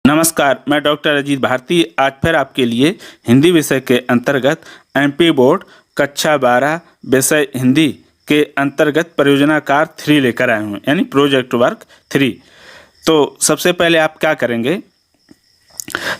नमस्कार, मैं डॉक्टर अजीत भारती आज फिर आपके लिए हिंदी विषय के अंतर्गत एमपी बोर्ड कक्षा 12 विषय हिंदी के अंतर्गत परियोजना कार्य 3 लेकर आए हूँ, यानी प्रोजेक्ट वर्क 3। तो सबसे पहले आप क्या करेंगे,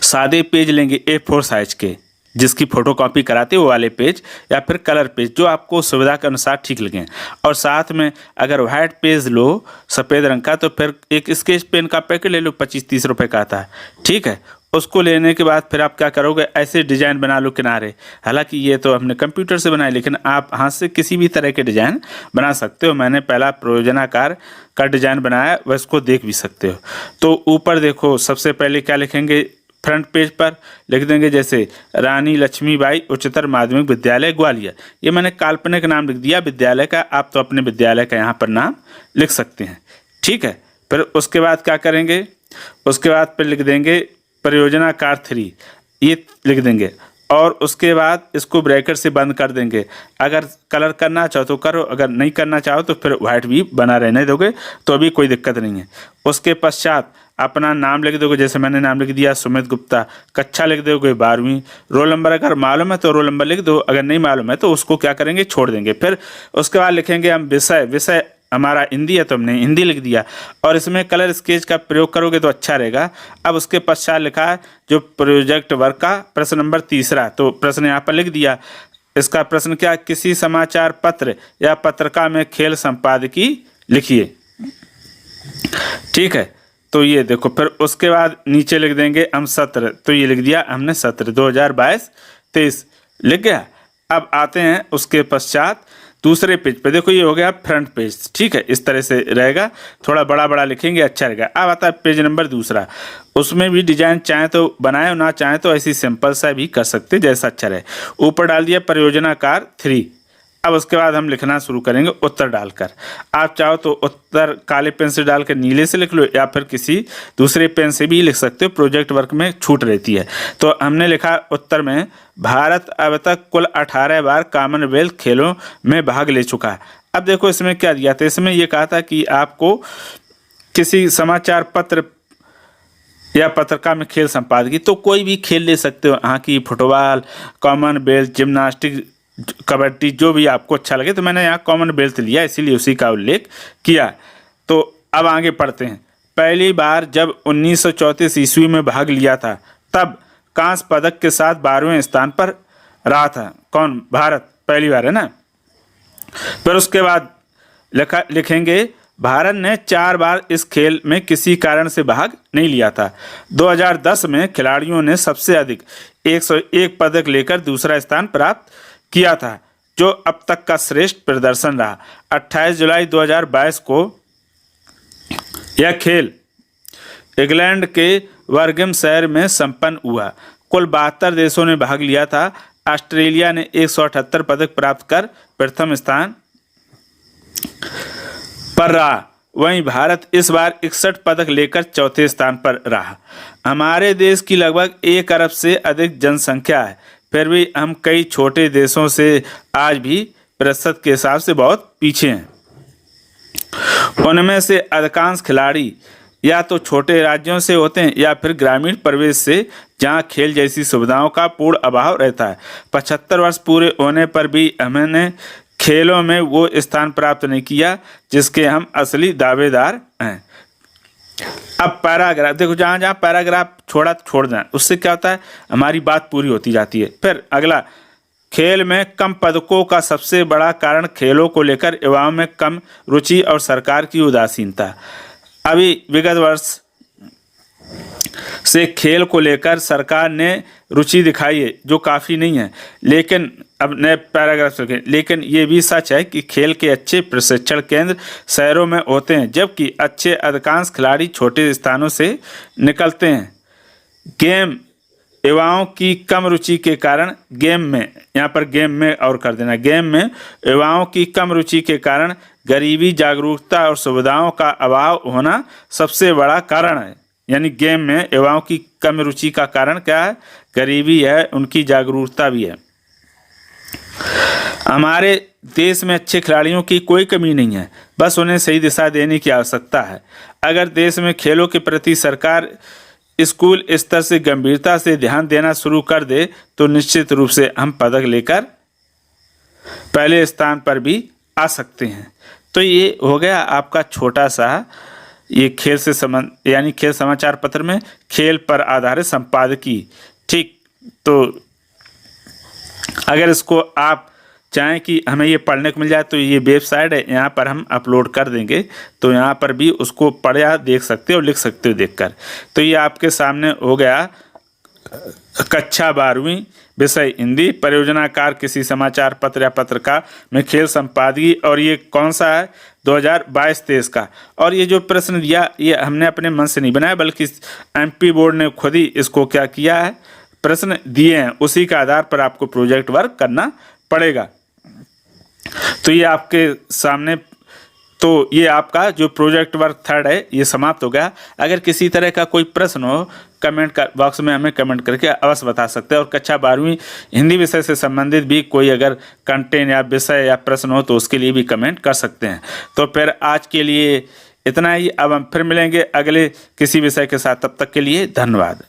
सादे पेज लेंगे A4 साइज के, जिसकी फ़ोटोकॉपी कराते वो वाले पेज या फिर कलर पेज जो आपको सुविधा के अनुसार ठीक लगें। और साथ में अगर वाइट पेज लो सफ़ेद रंग का तो फिर एक स्केच पेन का पैकेट ले लो, 25-30 रुपए का आता है, ठीक है। उसको लेने के बाद फिर आप क्या करोगे, ऐसे डिज़ाइन बना लो किनारे। हालांकि ये तो हमने कंप्यूटर से बनाए, लेकिन आप हाथ से किसी भी तरह के डिज़ाइन बना सकते हो। मैंने पहला परियोजनाकार का डिज़ाइन बनाया, वह इसको देख भी सकते हो। तो ऊपर देखो, सबसे पहले क्या लिखेंगे, फ्रंट पेज पर लिख देंगे जैसे रानी लक्ष्मीबाई उच्चतर माध्यमिक विद्यालय ग्वालियर। ये मैंने काल्पनिक नाम लिख दिया विद्यालय का, आप तो अपने विद्यालय का यहाँ पर नाम लिख सकते हैं, ठीक है। फिर उसके बाद क्या करेंगे, उसके बाद फिर लिख देंगे परियोजना कार्य 3, ये लिख देंगे। और उसके बाद इसको ब्रैकेट से बंद कर देंगे। अगर कलर करना चाहो तो करो, अगर नहीं करना चाहो तो फिर वाइट भी बना रहने दोगे तो अभी कोई दिक्कत नहीं है। उसके पश्चात अपना नाम लिख दोगे, जैसे मैंने नाम लिख दिया सुमित गुप्ता। कक्षा लिख दोगे 12वीं। रोल नंबर अगर मालूम है तो रोल नंबर लिख दो, अगर नहीं मालूम है तो उसको क्या करेंगे, छोड़ देंगे। फिर उसके बाद लिखेंगे हम विषय हमारा हिंदी है तो हमने हिंदी लिख दिया। और इसमें कलर स्केच का प्रयोग करोगे तो अच्छा रहेगा। अब उसके पश्चात लिखा है जो प्रोजेक्ट वर्क का प्रश्न नंबर 3, तो प्रश्न यहाँ पर लिख दिया। इसका प्रश्न क्या, किसी समाचार पत्र या पत्रिका में खेल संपादकी लिखिए, ठीक है। तो ये देखो, फिर उसके बाद नीचे लिख देंगे हम सत्र, तो ये लिख दिया हमने सत्र 2022-23 लिख गया। अब आते हैं उसके पश्चात दूसरे पेज पे, देखो ये हो गया फ्रंट पेज, ठीक है। इस तरह से रहेगा, थोड़ा बड़ा बड़ा लिखेंगे, अच्छा रहेगा। अब आता है पेज नंबर 2, उसमें भी डिजाइन चाहे तो बनाए, ना चाहे तो ऐसी सिंपल सा भी कर सकते, जैसा अच्छा रहे। ऊपर डाल दिया परियोजना कार्य 3। अब उसके बाद हम लिखना शुरू करेंगे उत्तर डालकर। आप चाहो तो उत्तर काले पेन से डालकर नीले से लिख लो, या फिर किसी दूसरे पेन से भी लिख सकते हो, प्रोजेक्ट वर्क में छूट रहती है। तो हमने लिखा उत्तर में, भारत अब तक कुल 18 बार कॉमनवेल्थ खेलों में भाग ले चुका है। अब देखो इसमें क्या दिया था, इसमें ये कहा था कि आपको किसी समाचार पत्र या पत्रिका में खेल संपादकी, तो कोई भी खेल ले सकते हो, hockey, football, Commonwealth, gymnastic, kabaddi, जो भी आपको अच्छा लगे। तो मैंने यहाँ कॉमनवेल्थ लिया, इसीलिए उसी का उल्लेख किया। तो अब आगे पढ़ते हैं। पहली बार जब 1934 ईस्वी में भाग लिया था, तब कांस्य पदक के साथ 12वें स्थान पर रहा था। कौन? भारत, पहली बार है ना। फिर उसके बाद लिखेंगे भारत ने 4 बार इस खेल में किसी कारण से भाग नहीं लिया था। 2010 में खिलाड़ियों ने सबसे अधिक 101 पदक लेकर दूसरा स्थान प्राप्त किया था, जो अब तक का श्रेष्ठ प्रदर्शन रहा। 28 जुलाई 2022 को यह खेल इंग्लैंड के वर्गम शहर में संपन्न हुआ। कुल 72 देशों ने भाग लिया था। ऑस्ट्रेलिया ने 178 पदक प्राप्त कर प्रथम स्थान पर रहा। वहीं भारत इस बार 61 पदक लेकर चौथे स्थान पर रहा। हमारे देश की लगभग 1 अरब से अधिक जनसंख्या है, फिर भी हम कई छोटे देशों से आज भी प्रतिशत के हिसाब से बहुत पीछे हैं। उनमें से अधिकांश खिलाड़ी या तो छोटे राज्यों से होते हैं या फिर ग्रामीण परिवेश से, जहां खेल जैसी सुविधाओं का पूर्ण अभाव रहता है। 75 वर्ष पूरे होने पर भी हमने खेलों में वो स्थान प्राप्त नहीं किया जिसके हम असली दावेदार हैं। अब पैराग्राफ देखो, जहाँ जहाँ पैराग्राफ छोड़ा छोड़ दें, उससे क्या होता है, हमारी बात पूरी होती जाती है। फिर अगला, खेल में कम पदकों का सबसे बड़ा कारण खेलों को लेकर युवाओं में कम रुचि और सरकार की उदासीनता। अभी विगत वर्ष से खेल को लेकर सरकार ने रुचि दिखाई है, जो काफ़ी नहीं है, लेकिन अब नए पैराग्राफ लिखें। लेकिन ये भी सच है कि खेल के अच्छे प्रशिक्षण केंद्र शहरों में होते हैं, जबकि अच्छे अधिकांश खिलाड़ी छोटे स्थानों से निकलते हैं। गेम युवाओं की कम रुचि के कारण, गेम में, यहाँ पर गेम में और कर देना, गेम में युवाओं की कम रुचि के कारण गरीबी, जागरूकता और सुविधाओं का अभाव होना सबसे बड़ा कारण है। यानी गेम में युवाओं की कम रुचि का कारण क्या है, गरीबी है, उनकी जागरूकता भी है। हमारे देश में अच्छे खिलाड़ियों की कोई कमी नहीं है, बस उन्हें सही दिशा देने की आवश्यकता है। अगर देश में खेलों के प्रति सरकार स्कूल स्तर से गंभीरता से ध्यान देना शुरू कर दे तो निश्चित रूप से हम पदक लेकर पहले स्थान पर भी आ सकते हैं। तो ये हो गया आपका छोटा सा ये खेल से संबंध, यानी खेल समाचार पत्र में खेल पर आधारित संपादकीय। ठीक, तो अगर इसको आप चाहें कि हमें ये पढ़ने को मिल जाए तो ये वेबसाइट है, यहाँ पर हम अपलोड कर देंगे, तो यहाँ पर भी उसको पढ़ या देख सकते हो, लिख सकते हो देखकर। तो ये आपके सामने हो गया कक्षा 12वीं विषय हिंदी, परियोजनाकार किसी समाचार पत्र या पत्रकार में खेल संपादकीय, और ये कौन सा है 2022-23 का। और ये जो प्रश्न दिया ये हमने अपने मन से नहीं बनाया, बल्कि एमपी बोर्ड ने खुद ही इसको क्या किया है, प्रश्न दिए हैं, उसी के आधार पर आपको प्रोजेक्ट वर्क करना पड़ेगा। तो ये आपके सामने, तो ये आपका जो प्रोजेक्ट वर्क 3rd है ये समाप्त हो गया। अगर किसी तरह का कोई प्रश्न हो कमेंट बॉक्स में हमें कमेंट करके अवश्य बता सकते हैं। और कक्षा 12वीं हिंदी विषय से संबंधित भी कोई अगर कंटेंट या विषय या प्रश्न हो तो उसके लिए भी कमेंट कर सकते हैं। तो फिर आज के लिए इतना ही, अब हम फिर मिलेंगे अगले किसी विषय के साथ, तब तक के लिए धन्यवाद।